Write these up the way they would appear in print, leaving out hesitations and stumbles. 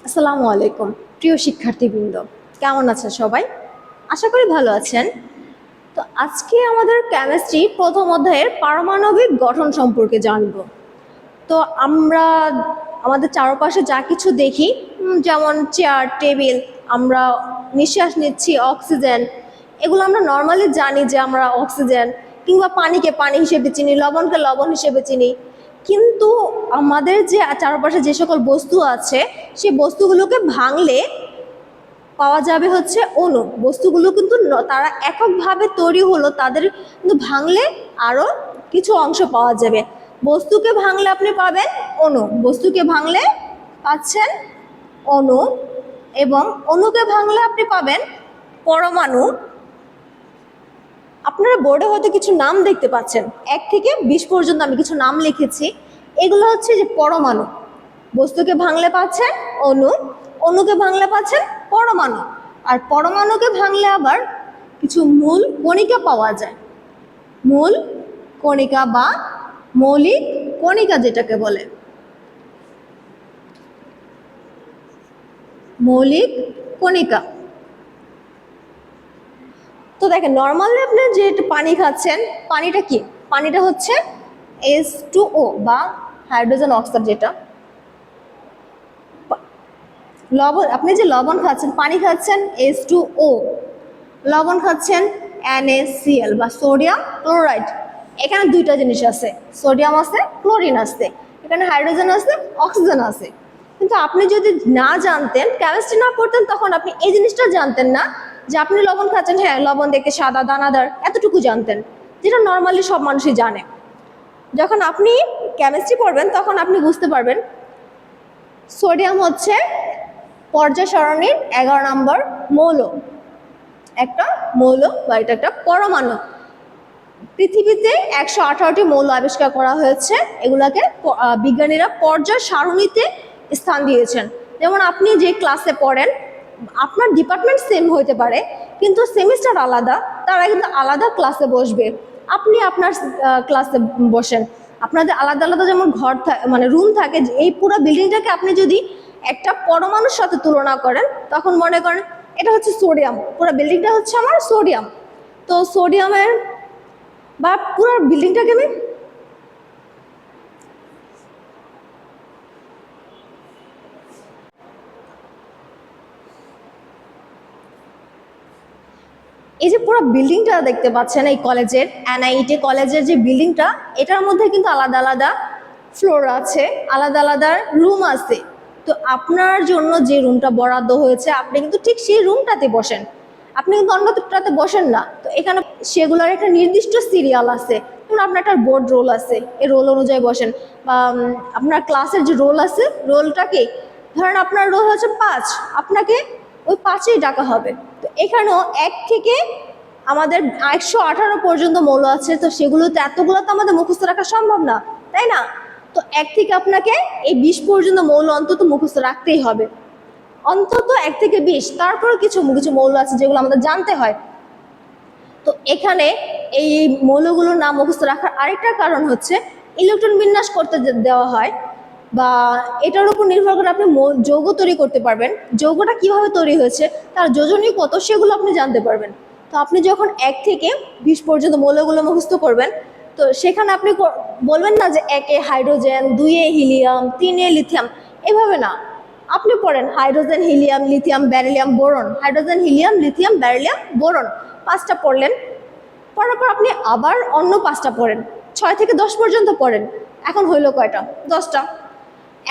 আসসালামু আলাইকুম প্রিয় শিক্ষার্থীবৃন্দ, কেমন আছেন সবাই? আশা করি ভালো আছেন। তো আজকে আমাদের কেমিস্ট্রি প্রথম অধ্যায়ের পারমাণবিক গঠন সম্পর্কে জানব। তো আমরা আমাদের চারপাশে যা কিছু দেখি, যেমন চেয়ার, টেবিল, আমরা নিঃশ্বাস নিচ্ছি অক্সিজেন, এগুলো আমরা নর্মালি জানি যে আমরা অক্সিজেন, কিংবা পানিকে পানি হিসেবে চিনি, লবণকে লবণ হিসেবে চিনি। কিন্তু আমাদের যে চারপাশে যে সকল বস্তু আছে, সেই বস্তুগুলোকে ভাঙলে পাওয়া যাবে হচ্ছে অণু। বস্তুগুলো কিন্তু তারা এককভাবে তৈরি হলো, তাদের কিন্তু ভাঙলে আরও কিছু অংশ পাওয়া যাবে। বস্তুকে ভাঙলে আপনি পাবেন অণু, বস্তুকে ভাঙলে পাচ্ছেন অণু, এবং অণুকে ভাঙলে আপনি পাবেন পরমাণু। আপনারা বোর্ডে হয়তো কিছু নাম দেখতে পাচ্ছেন, 1 থেকে 20 পর্যন্ত আমি কিছু নাম লিখেছি। এগুলো হচ্ছে যে পরমাণু। বস্তুকে ভাঙলে পাচ্ছেন অণু, অণুকে ভাঙলে পাচ্ছেন পরমাণু, আর পরমাণুকে ভাঙলে আবার কিছু মূল কণিকা পাওয়া যায়। মূল কণিকা বা মৌলিক কণিকা যেটাকে বলে, মৌলিক কণিকা। তো দেখেন, নর্মালি আপনি যে পানি খাচ্ছেন, পানিটা কি? পানিটা হচ্ছে H2O বা হাইড্রোজেন অক্সাইড। যেটা লবণ, আপনি যে লবণ খাচ্ছেন, পানি খাচ্ছেন H2O, লবণ খাচ্ছেন NaCl বা সোডিয়াম ক্লোরাইড। এখানে দুইটা জিনিস আছে, সোডিয়াম আছে, ক্লোরিন আছে, এখানে হাইড্রোজেন আছে, অক্সিজেন আছে। কিন্তু আপনি যদি না জানতেন, কেমিস্ট্রি না পড়তেন, তখন আপনি এই জিনিসটা জানতেন না যে আপনি লবণ খাচ্ছেন, হ্যাঁ লবণ দেখতে সাদা দানাদার, এতটুকু জানতেন, যেটা নর্মালি সব মানুষই জানে। যখন আপনি কেমিস্ট্রি পড়বেন তখন আপনি বুঝতে পারবেন সোডিয়াম হচ্ছে পর্যায় সারণীর 11 নম্বর মৌল, একটা মৌল বা এটা একটা পরমাণু। পৃথিবীতে 118টি মৌল আবিষ্কার করা হয়েছে, এগুলাকে বিজ্ঞানীরা পর্যায় সারণীতে স্থান দিয়েছেন। যেমন আপনি যে ক্লাসে পড়েন, আপনার ডিপার্টমেন্ট সেম হতে পারে কিন্তু সেমিস্টার আলাদা, তারা কিন্তু আলাদা ক্লাসে বসবে। আপনি আপনার ক্লাসে বসেন, আপনাদের আলাদা আলাদা যেমন ঘর মানে রুম থাকে। এই পুরো বিল্ডিংটাকে আপনি যদি একটা পরমাণুর সাথে তুলনা করেন, তখন মনে করেন এটা হচ্ছে সোডিয়াম, পুরো বিল্ডিংটা হচ্ছে আমার সোডিয়াম। তো সোডিয়ামের বা পুরো বিল্ডিংটাকে আমি এই যে পুরো বিল্ডিংটা দেখতে পাচ্ছেন, এই কলেজের NIT কলেজের যে বিল্ডিংটা, এটার মধ্যে কিন্তু আলাদা আলাদা ফ্লোর আছে, আলাদা আলাদা রুম আছে। তো আপনার জন্য যে রুমটা বরাদ্দ হয়েছে, আপনি কিন্তু ঠিক সেই রুমটাতে বসেন, আপনি কিন্তু অন্যটাতে বসেন না। তো এখানে সেগুলোর একটা নির্দিষ্ট সিরিয়াল আছে, যেমন আপনার একটা বোর্ড রোল আছে, এই রোল অনুযায়ী বসেন। বা আপনার ক্লাসের যে রোল আছে, রোলটা কি, ধরেন আপনার রোল হচ্ছে 5, আপনাকে ওই 5-এই ডাকা হবে। তো এখানেও 1 থেকে আমাদের 118 পর্যন্ত মৌল আছে, তো সেগুলোতে এতগুলো তো আমাদের মুখস্থ রাখা সম্ভব না, তাই না? তো 1 থেকে আপনাকে এই 20 পর্যন্ত মৌল অন্তত মুখস্থ রাখতেই হবে, অন্তত 1 থেকে 20। তারপরে কিছু কিছু মৌল আছে যেগুলো আমাদের জানতে হয়। তো এখানে এই মৌলগুলোর নাম মুখস্থ রাখার আরেকটা কারণ হচ্ছে ইলেকট্রন বিন্যাস করতে দেওয়া হয়, বা এটার উপর নির্ভর করে আপনি যৌগ তৈরি করতে পারবেন। যৌগটা কিভাবে তৈরি হয়েছে, তার যোজনী কত, সেগুলো আপনি জানতে পারবেন। তো আপনি যখন 1 থেকে 20 পর্যন্ত মৌলগুলো মুখস্থ করবেন, তো সেখানে আপনি বলবেন না যে 1-এ হাইড্রোজেন, 2-এ হিলিয়াম, 3-এ লিথিয়াম, এভাবে না। আপনি পড়েন hydrogen, helium, lithium, beryllium, boron, hydrogen, helium, lithium, beryllium, boron, 5টা পড়লেন। পড়ার পর আপনি আবার অন্য 5টা পড়েন, 6 থেকে 10 পর্যন্ত পড়েন। এখন হইল কয়টা? 10টা।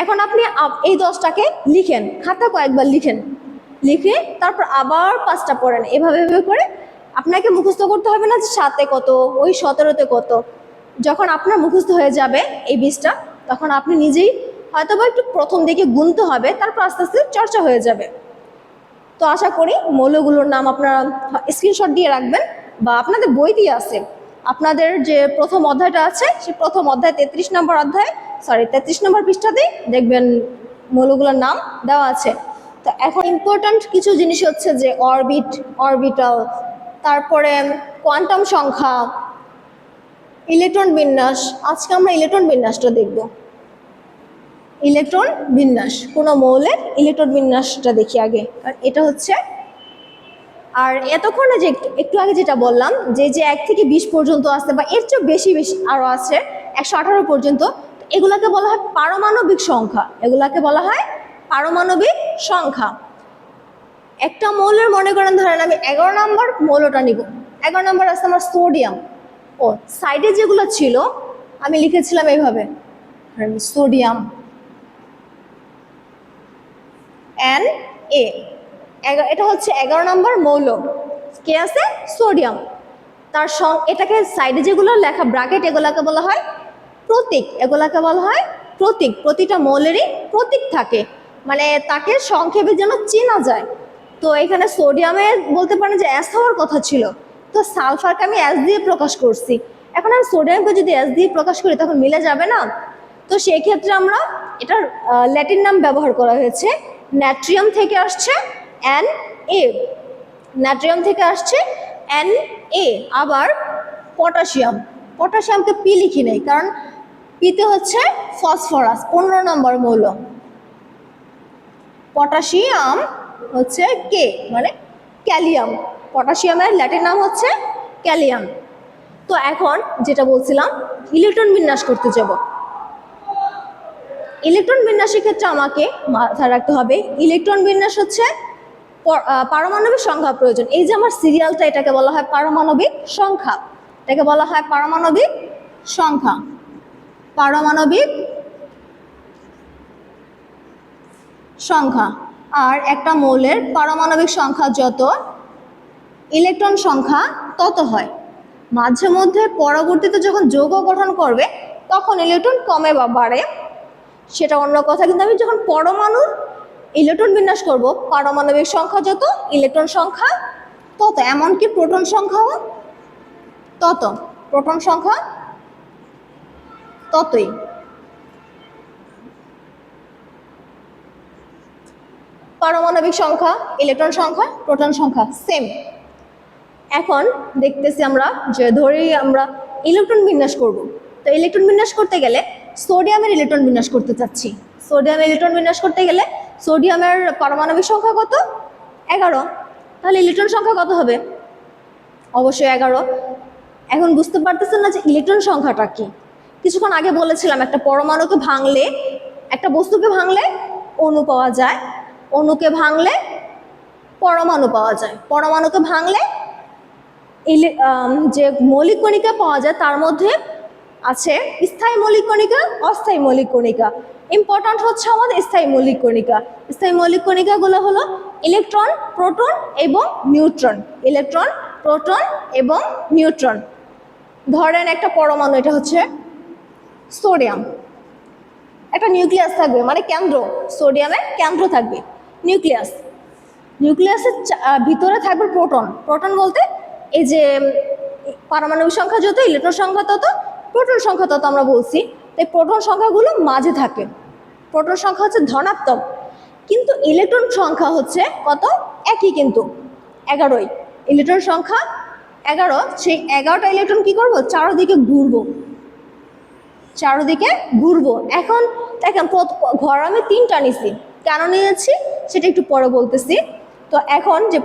এখন আপনি এই 10টাকে লিখেন, খাতা কয়েকবার লিখেন, লিখে তারপর আবার 5টা পড়েন। এভাবে এভাবে করে আপনাকে মুখস্থ করতে হবে না যে 7-এ কত, ওই 17-তে কত। যখন আপনার মুখস্থ হয়ে যাবে এই 20টা, তখন আপনি নিজেই হয়তো বা একটু প্রথম দিকে গুনতে হবে, তারপর আস্তে আস্তে চর্চা হয়ে যাবে। তো আশা করি মৌলগুলোর নাম আপনারা স্ক্রিনশট দিয়ে রাখবেন, বা আপনাদের বইতেই আছে। আপনাদের যে প্রথম অধ্যায়টা আছে, সেই প্রথম অধ্যায় 33 নম্বর অধ্যায়, 33 নম্বর পৃষ্ঠাতেই দেখবেন মৌলগুলোর নাম দেওয়া আছে। তো এখন ইম্পর্ট্যান্ট কিছু জিনিস হচ্ছে যে অরবিটাল, তারপরে কোয়ান্টাম সংখ্যা, ইলেকট্রন বিন্যাস। আজকে আমরা ইলেকট্রন বিন্যাসটা দেখব। ইলেকট্রন বিন্যাস, কোনো মৌলের ইলেকট্রন বিন্যাসটা দেখি আগে, কারণ এটা হচ্ছে। আর এতক্ষণে যে একটু আগে যেটা বললাম যে যে 1 থেকে 20 পর্যন্ত আছে বা এর চেয়ে বেশি বেশি আরও আছে 118 পর্যন্ত, এগুলাকে বলা হয় পারমাণবিক সংখ্যা। এগুলাকে বলা হয় পারমাণবিক সংখ্যা। একটা মৌলের মনে করেন ধরেন আমি 11 নম্বর মৌলটা নিব, 11 নম্বর আছে আমার সোডিয়াম। ও সাইডে যেগুলো ছিল আমি লিখেছিলাম এইভাবে, সোডিয়াম এন এ, এটা হচ্ছে 11 নম্বর মৌল। কে আছে? সোডিয়াম। তার এটাকে সাইডে যেগুলো লেখা ব্র্যাকেট এগুলাকে বলা হয় প্রতীক। এগুলাকে বলা হয় প্রতীক। প্রতিটা মৌলেরই প্রতীক থাকে, মানে তাকে সংক্ষেপে যেন চেনা যায়। তো এখানে সোডিয়ামে বলতে পারেন যে অ্যাস হওয়ার কথা ছিল, তো সালফারকে আমি অ্যাস দিয়ে প্রকাশ করছি। এখন আমি সোডিয়ামকে যদি অ্যাস দিয়ে প্রকাশ করি তখন মিলে যাবে না। তো সেই ক্ষেত্রে আমরা এটার ল্যাটিন নাম ব্যবহার করা হয়েছে। নাট্রিয়াম থেকে আসছে এন এ, নাট্রিয়াম থেকে আসছে এন এ। আবার পটাশিয়াম, পটাশিয়ামকে পি লিখি নেই, কারণ পিতে হচ্ছে ফসফরাস, 15 নম্বর মৌল। পটাশিয়াম হচ্ছে কে, মানে ক্যালিয়াম। পটাশিয়ামের ল্যাটিন নাম হচ্ছে ক্যালিয়াম। তো এখন যেটা বলছিলাম, ইলেকট্রন বিন্যাস করতে যাব। ইলেকট্রন বিন্যাসের ক্ষেত্রে আমাকে মাথায় রাখতে হবে ইলেকট্রন বিন্যাস হচ্ছে পারমাণবিক সংখ্যা প্রয়োজন। এই যে আমার সিরিয়ালটা, এটাকে বলা হয় পারমাণবিক সংখ্যা। এটাকে বলা হয় পারমাণবিক সংখ্যা। পারমাণবিক সংখ্যা। আর একটা মৌলের পারমাণবিক সংখ্যা যত, ইলেকট্রন সংখ্যা তত হয়। মাঝে মধ্যে পরবর্তীতে যখন যৌগ গঠন করবে তখন ইলেকট্রন কমে বা বাড়ে, সেটা অন্য কথা। কিন্তু আমি যখন পরমাণুর ইলেকট্রন বিন্যাস করব, পারমাণবিক সংখ্যা যত, ইলেকট্রন সংখ্যা তত। এমনকি প্রোটন সংখ্যাও তত, প্রোটন সংখ্যা ততই। পারমাণবিক সংখ্যা, ইলেকট্রন সংখ্যা, প্রোটন সংখ্যা সেম। এখন দেখতেছি আমরা যে ধরি আমরা ইলেকট্রন বিন্যাস করব। তো ইলেকট্রন বিন্যাস করতে গেলে সোডিয়ামের ইলেকট্রন বিন্যাস করতে চাচ্ছি। সোডিয়ামের ইলেকট্রন বিন্যাস করতে গেলে সোডিয়ামের পারমাণবিক সংখ্যা কত? 11। তাহলে ইলেকট্রন সংখ্যা কত হবে? অবশ্যই 11। এখন বুঝতে পারতেছেন না যে ইলেকট্রন সংখ্যাটা কি? কিছুক্ষণ আগে বলেছিলাম একটা পরমাণুকে ভাঙলে, একটা বস্তুকে ভাঙলে অণু পাওয়া যায়, অণুকে ভাঙলে পরমাণু পাওয়া যায়, পরমাণুকে ভাঙলে যে মৌলিক কণিকা পাওয়া যায় তার মধ্যে আছে স্থায়ী মৌলিক কণিকা, অস্থায়ী মৌলিক কণিকা। ইম্পর্ট্যান্ট হচ্ছে আমাদের স্থায়ী মৌলিক কণিকা। স্থায়ী মৌলিক কণিকাগুলো হলো ইলেকট্রন, প্রোটন এবং নিউট্রন। ইলেকট্রন, প্রোটন এবং নিউট্রন। ধরেন একটা পরমাণু, এটা হচ্ছে সোডিয়াম, একটা নিউক্লিয়াস থাকবে, মানে কেন্দ্র। সোডিয়ামের কেন্দ্র থাকবে নিউক্লিয়াস। নিউক্লিয়াসের ভিতরে থাকবে প্রোটন। প্রোটন বলতে এই যে পারমাণবিক সংখ্যা যত, ইলেকট্রন সংখ্যা তত, প্রোটন সংখ্যা তত আমরা বলছি। তাই প্রোটন সংখ্যাগুলো মাঝে থাকে। প্রোটন সংখ্যা হচ্ছে ধনাত্মক, কিন্তু ইলেকট্রন সংখ্যা হচ্ছে কত? একই, কিন্তু 11ই। ইলেকট্রন সংখ্যা 11। সেই 11টা ইলেকট্রন কি করবো? চারদিকে ঘুরবো, চারদিকে ঘুরবো। এখন দেখেন ঘর আমি 3টা নিছি, কেন নিয়েছি সেটা একটু পরে বলতেছি। তো এখন যে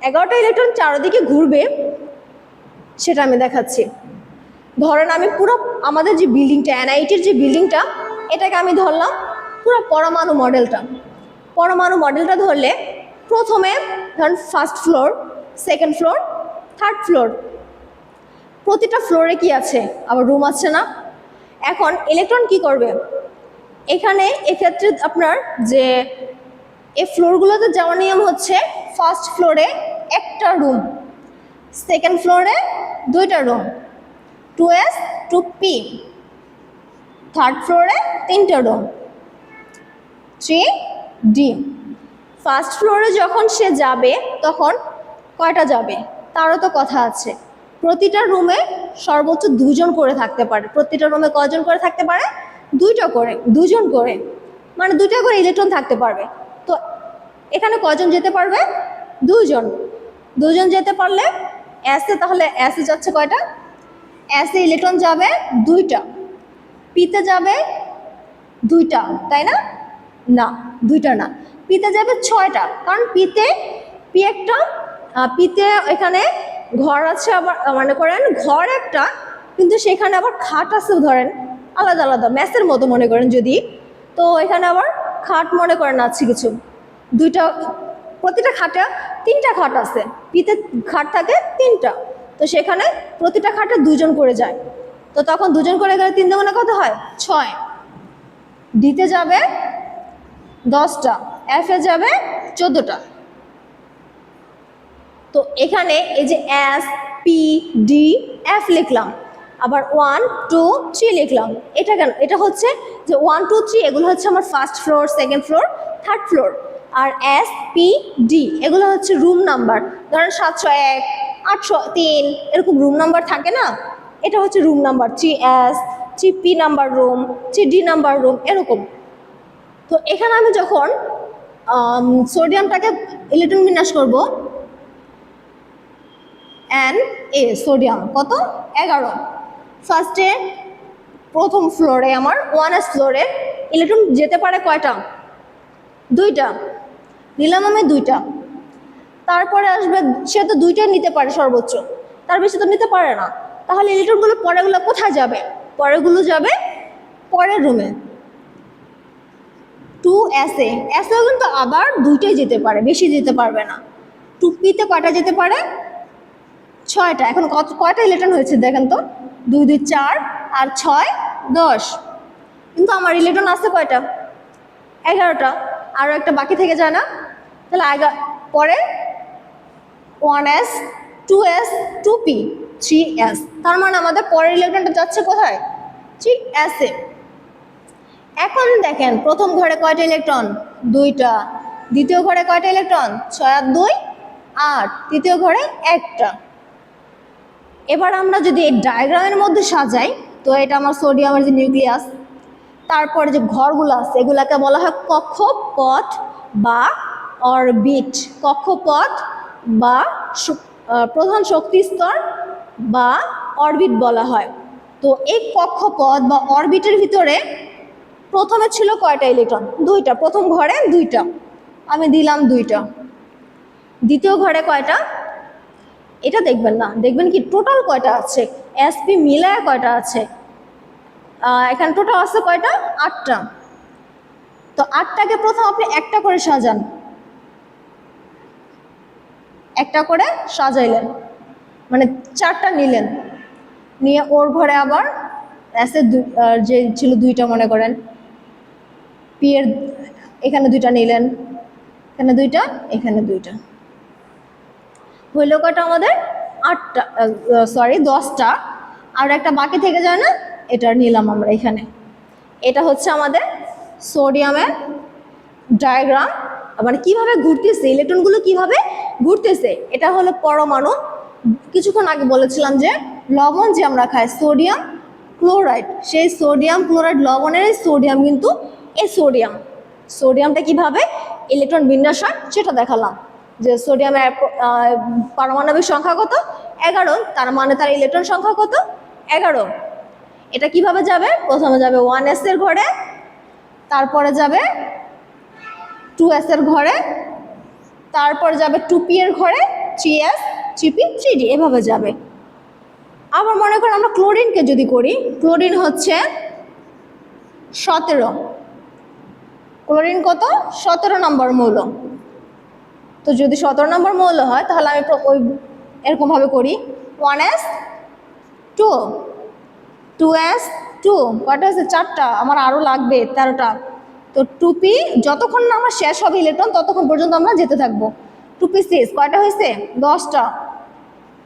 11টা ইলেকট্রন চারদিকে ঘুরবে সেটা আমি দেখাচ্ছি। ধরেন আমি পুরো আমাদের যে বিল্ডিংটা, এনআইটির যে বিল্ডিংটা, এটাকে আমি ধরলাম পুরো পরমাণু মডেলটা। পরমাণু মডেলটা ধরলে প্রথমে ধরেন first floor, second floor, third floor. প্রতিটা ফ্লোরে কি আছে? আবার রুম আছে না? এখন ইলেকট্রন কি করবে এখানে? এক্ষেত্রে আপনার যে এই ফ্লোরগুলোতে যাওয়ার নিয়ম হচ্ছে ফার্স্ট ফ্লোরে একটা রুম, সেকেন্ড ফ্লোরে 2টা রুম, 2s 2p, থার্ড ফ্লোরে 3টা রুম, 3d। ফার্স্ট ফ্লোরে যখন সে যাবে তখন কয়টা যাবে তারও তো কথা আছে। প্রতিটা রুমে সর্বোচ্চ 2জন করে থাকতে পারে। প্রতিটা রুমে কয়জন করে থাকতে পারে? 2টা করে, 2জন করে, মানে 2টা করে ইলেকট্রন থাকতে পারবে। তো এখানে কয়জন যেতে পারবে? 2জন। 2জন যেতে পারলে এসে, তাহলে এসে যাচ্ছে কয়টা? এসে ইলেকট্রন যাবে 2টা, পিতে যাবে দুইটা, তাই না? না, দুইটা না, পিতে যাবে 6টা, কারণ পি একটা, পিতে এখানে ঘর আছে, আবার মনে করেন ঘর একটা, কিন্তু সেখানে আবার খাট আছে ধরেন আলাদা আলাদা মেসের মতো মনে করেন যদি, তো এখানে আবার খাট মনে করেন আছে কিছু, দুইটা, প্রতিটা খাটে 3টা খাট আছে, পিতে খাট থাকে 3টা, তো সেখানে প্রতিটা খাটে 2জন করে যায়, তো তখন 2জন করে গেলে 3 দুগুণে কত হয়? 6। ডিতে যাবে 10টা, এফে যাবে 14টা। তো এখানে এই যে এস, পি, ডি, এফ লিখলাম, আবার 1 2 3 লিখলাম। এটা কেন? এটা হচ্ছে যে 1 2 3 এগুলো হচ্ছে আমার first floor, second floor, third floor, আর এস, পি, ডি এগুলো হচ্ছে রুম নাম্বার। ধরেন 701, 803 এরকম রুম নাম্বার থাকে না, এটা হচ্ছে room number, 3S, 3P number room, 3D number room, এরকম। তো এখানে আমি যখন সোডিয়ামটাকে ইলেকট্রন বিন্যাস করব, Na সোডিয়াম কত? 11। ফার্স্টে প্রথম ফ্লোরে আমার 1s ফ্লোরে ইলেকট্রন যেতে পারে কয়টা? 2টা, নিলাম আমি 2টা। তারপরে আসবে, সে তো 2টাই নিতে পারে সর্বোচ্চ, তার বেশি তো নিতে পারে না, তাহলে ইলেকট্রনগুলো পরেগুলো কোথায় যাবে? পরেগুলো যাবে পরের রুমে, 2sa, এসেও কিন্তু আবার 2টাই যেতে পারে, বেশি যেতে পারবে না। 2pতে কয়টা যেতে পারে? 6টা। এখন কয়টা ইলেকট্রন হয়েছে দেখেন তো, 2 2 4 আর 6 10, কিন্তু আমার ইলেকট্রন আছে কয়টা? 11টা, আরও একটা বাকি থেকে যায় না? তাহলে পরে 1s 2s 2p 3s, তার মানে আমাদের পরের ইলেকট্রনটা যাচ্ছে কোথায়? 3s-এ। এখন দেখেন প্রথম ঘরে কয়টা ইলেকট্রন? 2টা। দ্বিতীয় ঘরে কয়টা ইলেকট্রন? 6 আর 2 8, তৃতীয় ঘরে 1টা। এবার আমরা যদি এই ডায়াগ্রামের মধ্যে সাজাই, তো এটা আমার সোডিয়ামের যে নিউক্লিয়াস, তারপরে যে ঘরগুলো আছে এগুলাকে বলা হয় কক্ষপথ বা অরবিট। কক্ষপথ বা প্রধান শক্তি স্তর বা অরবিট বলা হয়। তো এই কক্ষপথ বা অরবিটের ভিতরে প্রথমে ছিল কয়টা ইলেকট্রন? 2টা, প্রথম ঘরে 2টা, আমি দিলাম 2টা। দ্বিতীয় ঘরে কয়টা? এটা দেখবেন না, দেখবেন কি টোটাল কয়টা আছে, এসপি মিলায় কয়টা আছে। এখানে টোটাল আছে কয়টা? 8টা। তো 8টাকে প্রথম আপনি একটা করে সাজান, একটা করে সাজাইলেন, মানে 4টা নিলেন, নিয়ে ওর ঘরে আবার এসে যে ছিল 2টা মনে করেন, পি এর এখানে 2টা নিলেন, এখানে 2টা, এখানে 2টা, হইল কয়টা আমাদের? 8টা, সরি 10টা। আর একটা বাকি থেকে যায় না, এটা নিলাম আমরা এখানে। এটা হচ্ছে আমাদের সোডিয়ামের ডায়াগ্রাম, মানে কিভাবে ঘুরতেছে ইলেকট্রনগুলো, কিভাবে ঘুরতেছে। এটা হলো পরমাণু। কিছুক্ষণ আগে বলেছিলাম যে লবণ যে আমরা খাই সোডিয়াম ক্লোরাইড, সেই সোডিয়াম ক্লোরাইড লবণের সোডিয়াম কিন্তু এই সোডিয়ামটা কিভাবে ইলেকট্রন বিন্যাস হয় সেটা দেখালাম। যে সোডিয়ামের পারমাণবিক সংখ্যা কত? 11, তার মানে তার ইলেকট্রন সংখ্যা কত? 11। এটা কিভাবে যাবে? প্রথমে যাবে 1s এর ঘরে, তারপরে যাবে 2s এর ঘরে, তারপর যাবে 2p এর ঘরে, 3s 3p 3d, এভাবে যাবে। আবার মনে করেন আমরা ক্লোরিনকে যদি করি, ক্লোরিন হচ্ছে 17, ক্লোরিন কত? 17 নম্বর মৌল। তো যদি 17 নম্বর মৌল হয় তাহলে আমি ওই এরকমভাবে করি, 1s 2 2s 2, কয়টা আছে? 4টা, আমার আরও লাগবে 13টা। তো 2p, যতক্ষণ না আমার শেষ হবে ইলেকট্রন ততক্ষণ পর্যন্ত আমরা যেতে থাকবো। 2p 6, কয়টা হয়েছে? 10টা।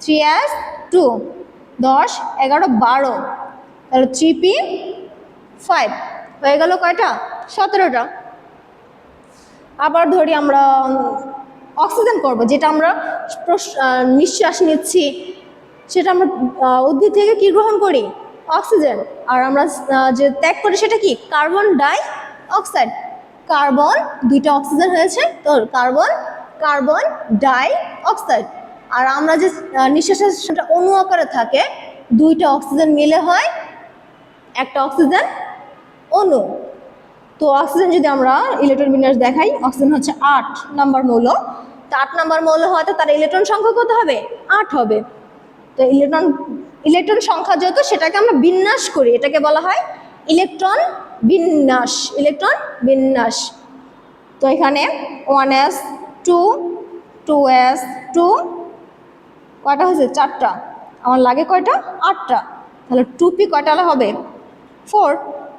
3s 2 10 11 12, তাহলে 3p 5, হয়ে গেল কয়টা? 17টা। আবার ধরি আমরা অক্সিজেন করব, যেটা আমরা নিঃশ্বাস নিচ্ছি, সেটা আমরা উদ্ভিদ থেকে কি গ্রহণ করি? অক্সিজেন। আর আমরা যে ত্যাগ করি সেটা কি? Carbon die oxide. কার্বন, 2টা অক্সিজেন হয়েছে, তো কার্বন ডাই অক্সাইড। আর আমরা যে নিঃশ্বাসের সেটা অণু আকারে থাকে, 2টা অক্সিজেন মিলে হয় একটা অক্সিজেন অণু। তো অক্সিজেন যদি আমরা ইলেকট্রন বিন্যাস দেখাই, অক্সিজেন হচ্ছে 8 নাম্বার মৌল। তো 8 নাম্বার মৌল হয়তো তার ইলেকট্রন সংখ্যা কত হবে? 8 হবে। তো ইলেকট্রন সংখ্যা যেহেতু, সেটাকে আমরা বিন্যাস করি, এটাকে বলা হয় ইলেকট্রন বিন্যাস। ইলেকট্রন বিন্যাস। তো এখানে 1s 2 2s 2 কয়টা হয়েছে? 4টা। আমার লাগে কয়টা? 8টা। তাহলে 2p কয়টা হবে? 4।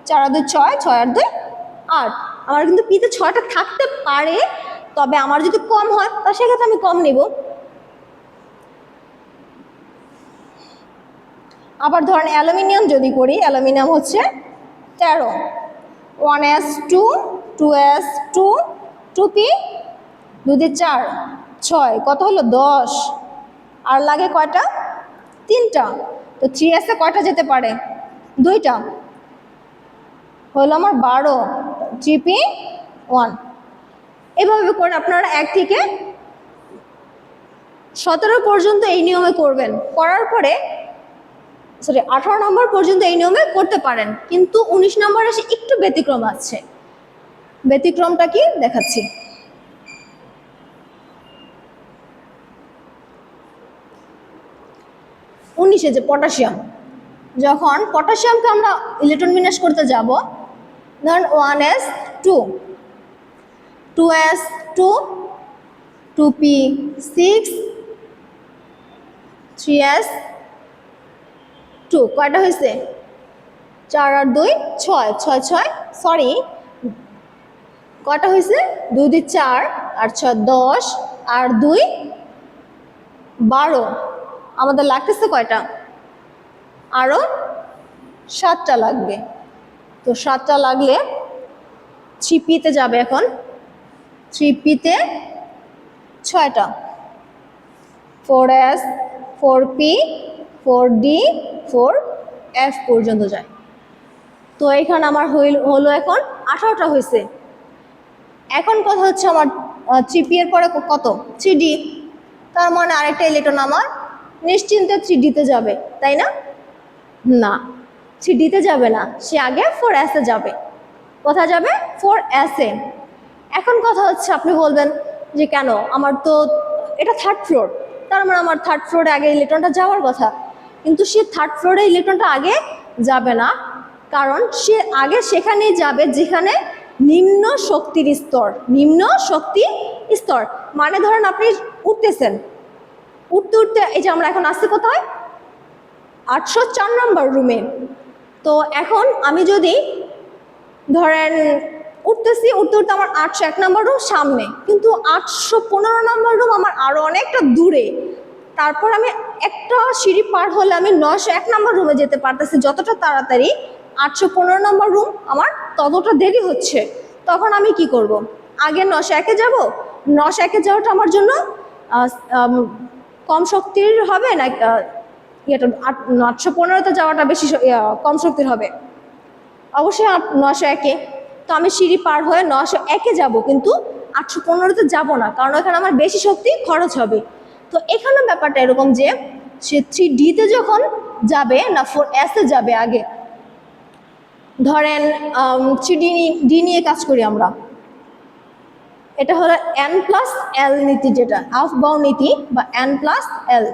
4 আর 2 6, 6 আর 2 8। আমার কিন্তু পিতে 6টা থাকতে পারে, তবে আমার যদি কম হয় তা সেক্ষেত্রে আমি কম নিব। আবার ধরেন অ্যালুমিনিয়াম যদি করি, অ্যালুমিনিয়াম হচ্ছে 13। 1s 2 2s 2 2p 2 দিয়ে 4 6, কত হলো? 10। আর লাগে কয়টা? 3টা। তো 3s এ কয়টা যেতে পারে? 2টা। হলো আমার 12, 3p1। এভাবে করে আপনারা 1 থেকে 17 পর্যন্ত এই নিয়মে করবেন। করার পরে 18 নম্বর পর্যন্ত এই নিয়মে করতে পারেন, কিন্তু 19 নম্বর এসে একটু ব্যতিক্রম আছে। ব্যতিক্রমটা কি দেখাচ্ছি। 19-এ যে পটাশিয়াম, যখন পটাশিয়ামকে আমরা ইলেকট্রন বিন্যাস করতে যাব, ধরুন 1s 2 2s 2 2p 6 3s 2, কয়টা হয়েছে? 4 আর 2 6 6 6, সরি, কয়টা হয়েছে? 2 দিয়ে 4 আর 6 10 আর 2 12। আমাদের লাগতেছে কয়টা? আরও 7টা লাগবে। তো 7টা লাগলে 3p-তে যাবে। এখন 3p-তে 6টা, 4s 4p 4d 4f পর্যন্ত যায়। তো এখানে আমার হলো এখন 18টা হয়েছে। এখন কথা হচ্ছে আমার 3p এর পরে কত? 3d। তার মানে আরেকটা ইলেকট্রন আমার নিশ্চিন্তে 3d-তে যাবে, তাই না? না, 3d-তে যাবে না, সে আগে 4s-এ যাবে। কোথায় যাবে? 4s-এ। এখন কথা হচ্ছে, আপনি বলবেন যে কেন, আমার তো এটা 3rd ফ্লোর, তার মানে আমার 3rd ফ্লোরে আগে ইলেকট্রনটা যাওয়ার কথা। কিন্তু সে 3rd ফ্লোরে ইলেকট্রনটা আগে যাবে না, কারণ সে আগে সেখানেই যাবে যেখানে নিম্ন শক্তির স্তর। নিম্ন শক্তি স্তর মানে ধরেন আপনি উঠতেছেন, উঠতে উঠতে এই যে আমরা এখন আসছি কোথায়? 804 নম্বর রুমে। তো এখন আমি যদি ধরেন উঠতেছি, উঠতে উঠতে আমার 801 নম্বর রুম সামনে, কিন্তু 815 নম্বর রুম আমার আরও অনেকটা দূরে। তারপর আমি একটা সিঁড়ি পার হলে আমি 901 নম্বর রুমে যেতে পারতেছি যতটা তাড়াতাড়ি, 815 নম্বর রুম আমার ততটা দেরি হচ্ছে। তখন আমি কি করব? আগে 901-এ যাব? 901-এ যাওয়াটা আমার জন্য কম শক্তির হবে না ইয়েটা 815-তে যাওয়াটা বেশি কম শক্তির হবে? অবশ্যই 901-এ। তো আমি সিঁড়ি পার হয়ে 901-এ যাব, কিন্তু 815-তে যাব না, কারণ এখানে আমার বেশি শক্তি খরচ হবে। তো এখানে ব্যাপারটা এরকম যে সে 3d-তে যখন যাবে না 4s-এ যাবে আগে। ধরেন 3d নিয়ে কাজ করি আমরা। এটা হলো n+l নীতি, যেটা আফবাউ নীতি বা n+l।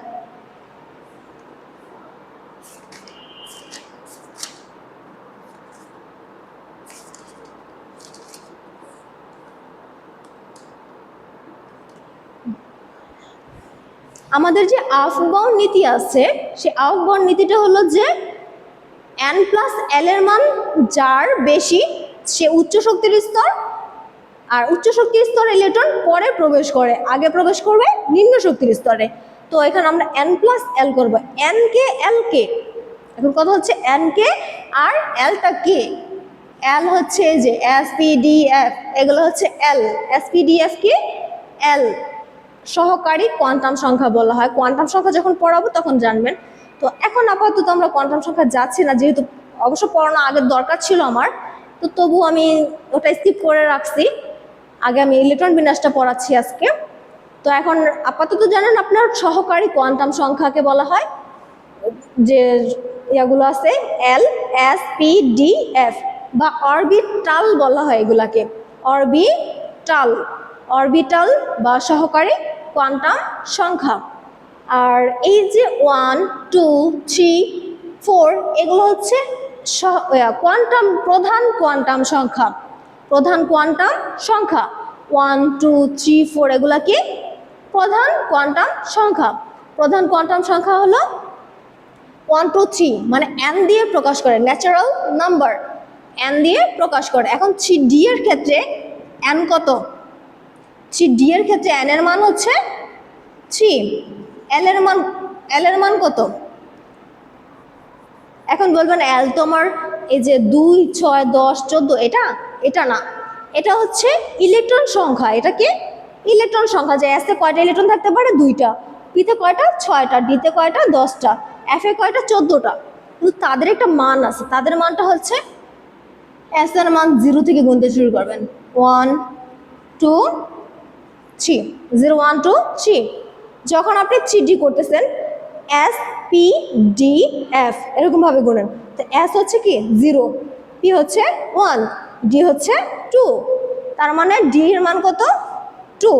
আমাদের যে আফবাউ নীতি আছে, সে আফবাউ নীতিটা হলো যে n+l এর মান যার বেশি সে উচ্চ শক্তির স্তর, আর উচ্চ শক্তির স্তরে ইলেকট্রন পরে প্রবেশ করে, আগে প্রবেশ করবে নিম্ন শক্তির স্তরে। তো এখানে আমরা n+l করব। n কে l কে, এখন কথা হচ্ছে n কে আর lটা কে। l হচ্ছে এই যে spdf, এগুলো হচ্ছে l। spdf কে l সহকারী কোয়ান্টাম সংখ্যা বলা হয়। কোয়ান্টাম সংখ্যা যখন পড়াবো তখন জানবেন। তো এখন আপাতত আমরা কোয়ান্টাম সংখ্যা যাচ্ছি না, যেহেতু অবশ্য পড়ানো আগের দরকার ছিল আমার, তো তবু আমি ওটা স্কিপ করে রাখছি। আগে আমি ইলেকট্রন বিন্যাসটা পড়াচ্ছি আজকে। তো এখন আপাতত জানেন আপনার সহকারী কোয়ান্টাম সংখ্যাকে বলা হয়, যে ইয়াগুলো আছে l s p d f। বা অরবিটাল বলা হয় এগুলাকে, অরবিটাল, অরবিটাল বা সহকারী কোয়ান্টাম সংখ্যা। আর এই যে 1 2 3 4 এগুলো হচ্ছে কোয়ান্টাম, প্রধান কোয়ান্টাম সংখ্যা, প্রধান কোয়ান্টাম সংখ্যা 1 2 3 4 এগুলা কি প্রধান কোয়ান্টাম সংখ্যা। প্রধান কোয়ান্টাম সংখ্যা হলো 1 2 3, মানে n দিয়ে প্রকাশ করে, ন্যাচারাল নাম্বার n দিয়ে প্রকাশ করে। এখন 3d এর ক্ষেত্রে n কত? 3d এর ক্ষেত্রে n এর মান হচ্ছে 3, l এর মান কত? এখন বলবেন l তো আমার এই যে 2 6 10 14 এটা না, এটা হচ্ছে ইলেকট্রন সংখ্যা। এটা কি ইলেকট্রন সংখ্যা, যে s এ কয়টা ইলেকট্রন থাকতে পারে? 2টা, p তে কয়টা? 6টা, d তে কয়টা? 10টা, f এ কয়টা? 14টা। কিন্তু তাদের একটা মান আছে, তাদের মানটা হচ্ছে s এর মান 0 থেকে গুনতে শুরু করবেন, 1 2 3, 0 1 2 3। যখন আপনি 3d করতেছেন s p d f এরকম ভাবে গুনেন, তো s হচ্ছে কি 0, p হচ্ছে 1, d হচ্ছে 2, তার মানে d এর মান কত? 2,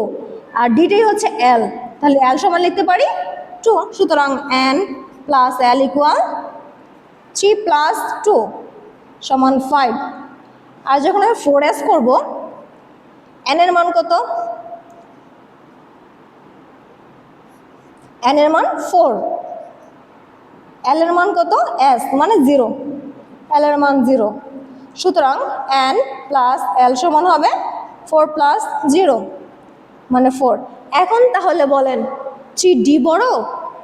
আর d টাই হচ্ছে l, তাহলে l সমান লিখতে পারি 2। সুতরাং n plus l equal 3 plus 2 সমান 5। আর যখন আমি 4s করব, n এর মান কত? n এর মান 4, l এর মান কত? s মানে 0, l এর মান 0। সুতরাং n প্লাস l সমান হবে 4 প্লাস 0 মানে 4। এখন তাহলে বলেন 3d বড়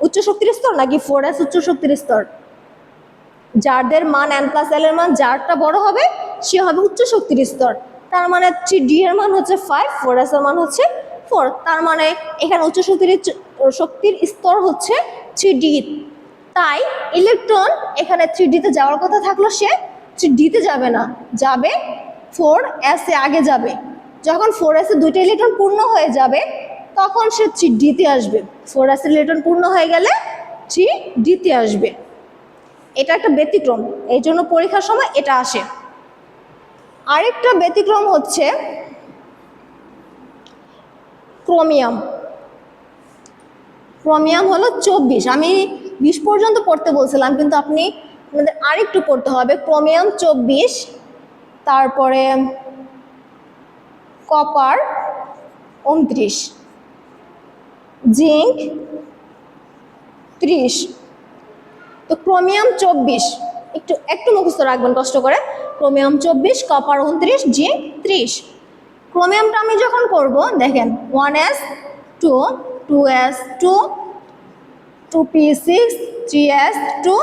উচ্চ শক্তির স্তর নাকি 4s উচ্চ শক্তির স্তর? যাদের মান n প্লাস l এর মান যারটা বড় হবে সে হবে উচ্চ শক্তির স্তর। তার মানে 3d এর মান হচ্ছে 5, 4s এর মান হচ্ছে 4, তার মানে এখানে উচ্চ শক্তির স্তর হচ্ছে 3d। তাই ইলেকট্রন এখানে 3d তে যাওয়ার কথা থাকলো, সে 3d তে যাবে না, যাবে 4s এ আগে যাবে। যখন 4s এ 2টা ইলেকট্রন পূর্ণ হয়ে যাবে তখন সে 3d তে আসবে, 4s এর ইলেকট্রন পূর্ণ হয়ে গেলে 3d তে আসবে। এটা একটা ব্যতিক্রম, এই জন্য পরীক্ষার সময় এটা আসে। আরেকটা ব্যতিক্রম হচ্ছে ক্রোমিয়াম। ক্রোমিয়াম হলো 24, আমি 20 পর্যন্ত পড়তে বলছিলাম, কিন্তু আপনাদের আরেকটু পড়তে হবে। ক্রোমিয়াম 24, তারপরে কপার 29, জিঙ্ক 30। তো ক্রোমিয়াম 24 একটু মুখস্থ রাখবেন কষ্ট করে, ক্রোমিয়াম 24, কপার 29, জিঙ্ক 30। ক্রোমিয়ামটা আমি যখন করব দেখেন 1s 2 2s 2 2p6 3s 2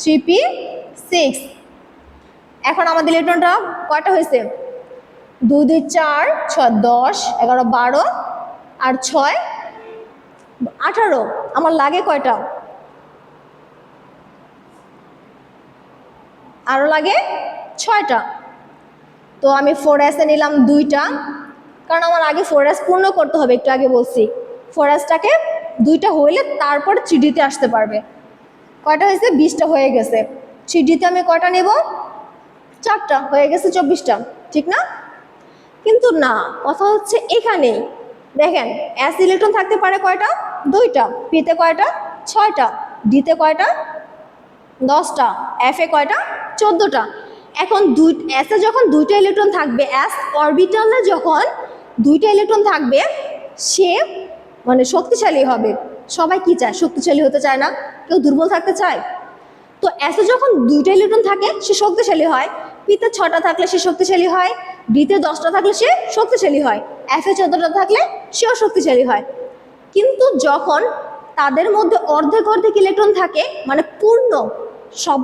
3p6। এখন আমাদের ইলেকট্রনটা কয়টা হয়েছে? 2 2 4 6 10 11 12 আর 6 18। আমার লাগে কয়টা? আরও লাগে 6টা। তো আমি 4s এ নিলাম 2টা, কারণ আমার আগে 4s পূর্ণ করতে হবে, একটু আগে বলছি 4sটাকে 2টা হইলে তারপর 3d তে আসতে পারবে। কয়টা হয়েছে? 20টা হয়ে গেছে। 3d তে আমি কয়টা নেব? 4টা, হয়ে গেছে 24টা, ঠিক না? কিন্তু না, কথা হচ্ছে এখানেই দেখেন s ইলেকট্রন থাকতে পারে কয়টা? 2টা, p তে কয়টা? 6টা, d তে কয়টা? 10টা, f এ কয়টা? 14টা। এখন s এ যখন 2টা ইলেকট্রন থাকবে, s অরবিটালে যখন 2টা ইলেকট্রন থাকবে, সে মানে শক্তিশালী হবে। সবাই কি চায়? শক্তিশালী হতে চায় না, কেউ দুর্বল থাকতে চায়? তো s এ যখন 2টা ইলেকট্রন থাকে সে শক্তিশালী হয়, p তে 6টা থাকলে সে শক্তিশালী হয়, d তে 10টা থাকলে সে শক্তিশালী হয়, f এ 14টা থাকলে সেও শক্তিশালী হয়। কিন্তু যখন তাদের মধ্যে অর্ধেক অর্ধেক ইলেকট্রন থাকে, মানে পূর্ণ সব,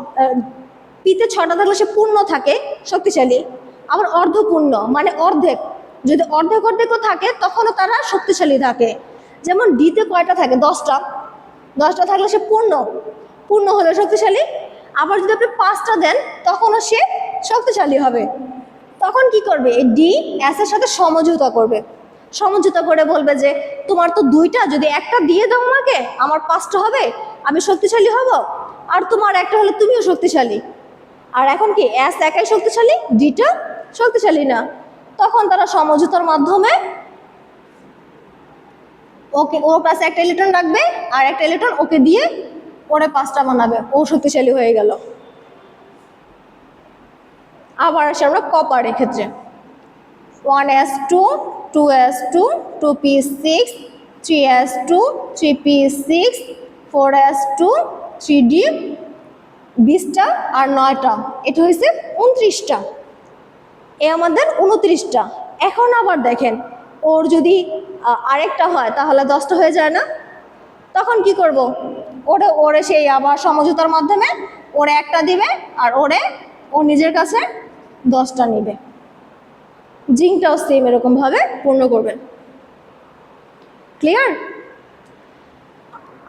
পিতে 6টা থাকলে সে পূর্ণ থাকে শক্তিশালী, আবার অর্ধপূর্ণ মানে অর্ধেক, যদি অর্ধেক অর্ধেকও থাকে তখনও তারা শক্তিশালী থাকে। যেমন ডিতে কয়টা থাকে? 10টা, 10টা থাকলে সে পূর্ণ হলে শক্তিশালী। আবার যদি আপনি 5টা দেন তখনও সে শক্তিশালী হবে। তখন কি করবে? এই ডি এস এর সাথে সমঝোতা করবে, সমঝোতা করে বলবে যে তোমার তো 2টা, যদি একটা দিয়ে দাও আমাকে, আমার 5টা হবে, আমি শক্তিশালী হব, আর তোমার একটা হলে তুমিও শক্তিশালী। আর এখন কি S একাই শক্তিশালী, ডিটা শক্তিশালী না, তখন তারা সমঝোতার মাধ্যমে ওকে ওর কাছে একটা ইলেকট্রন রাখবে আর একটা ইলেকট্রন ওকে দিয়ে পরে 5টা বানাবে, ও শক্তিশালী হয়ে গেল। আবার আসে আমরা কপারের ক্ষেত্রে 1s2 2s2 2p6 3s2 3p6 4s2 3d 20টা আর 9টা, এটা হয়েছে 29টা, এ আমাদের 29টা। এখন আবার দেখেন ওর যদি আরেকটা হয় তাহলে 10টা হয়ে যায় না? তখন কি করব, ওরে সেই আবার সমঝোতার মাধ্যমে ওরে একটা দিবে আর ও নিজের কাছে 10টা নিবে। জিঙ্কটাও সেম এরকমভাবে পূর্ণ করবেন। ক্লিয়ার?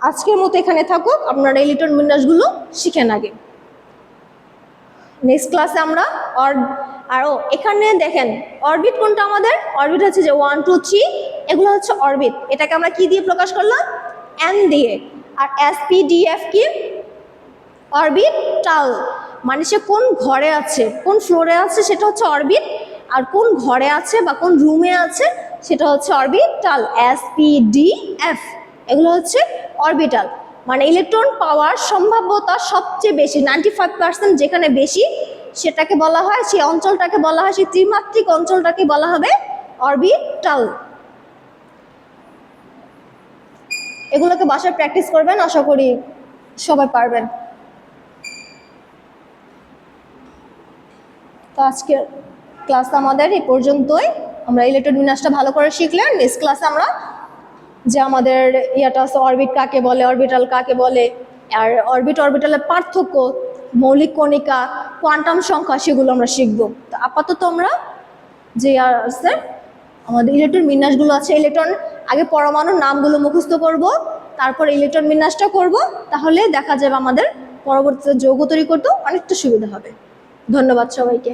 আজকের মতো এখানে থাকুক, আপনারা ইলেকট্রন বিন্যাসগুলো শিখেন আগে। নেক্সট ক্লাসে আমরা আরও এখানে দেখেন অরবিট কোনটা আমাদের, অরবিট হচ্ছে যে 1 2 3, এগুলো হচ্ছে অরবিট। এটাকে আমরা কি দিয়ে প্রকাশ করলাম? এন দিয়ে। আর SPDF কি? অরবিটাল, মানে সে কোন ঘরে আছে, কোন ফ্লোরে আছে সেটা হচ্ছে অরবিট, আর কোন ঘরে আছে বা কোন রুমে আছে সেটা হচ্ছে অরবিটাল। SPDF এগুলো হচ্ছে অরবিটাল, মানে ইলেকট্রন পাওয়ার সম্ভাব্যতা সবচেয়ে বেশি 95% যেখানে বেশি সেটাকে বলা হয়, সেই অঞ্চলটাকে বলা হয়, সেই ত্রিমাত্রিক অঞ্চলটাকে বলা হবে অরবিটাল। এগুলোকে বাসায় প্র্যাকটিস করবেন, আশা করি সবাই পারবেন। তো আজকের ক্লাস আমাদের এই পর্যন্তই। আমরা ইলেকট্রন বিন্যাসটা ভালো করে শিখলে নেক্সট ক্লাসে আমরা যে আমাদের ইয়াটা আছে অরবিট কাকে বলে, অরবিটাল কাকে বলে, আর অরবিটালের পার্থক্য, মৌলিক কণিকা, কোয়ান্টাম সংখ্যা, সেগুলো আমরা শিখবো। তো আপাতত আমরা যে আছে আমাদের ইলেকট্রন বিন্যাসগুলো আছে, ইলেকট্রন আগে পরমাণুর নামগুলো মুখস্থ করব, তারপর ইলেকট্রন বিন্যাসটা করব, তাহলে দেখা যাবে আমাদের পরবর্তীতে যৌগ তৈরি করতেও অনেকটা সুবিধা হবে। ধন্যবাদ সবাইকে।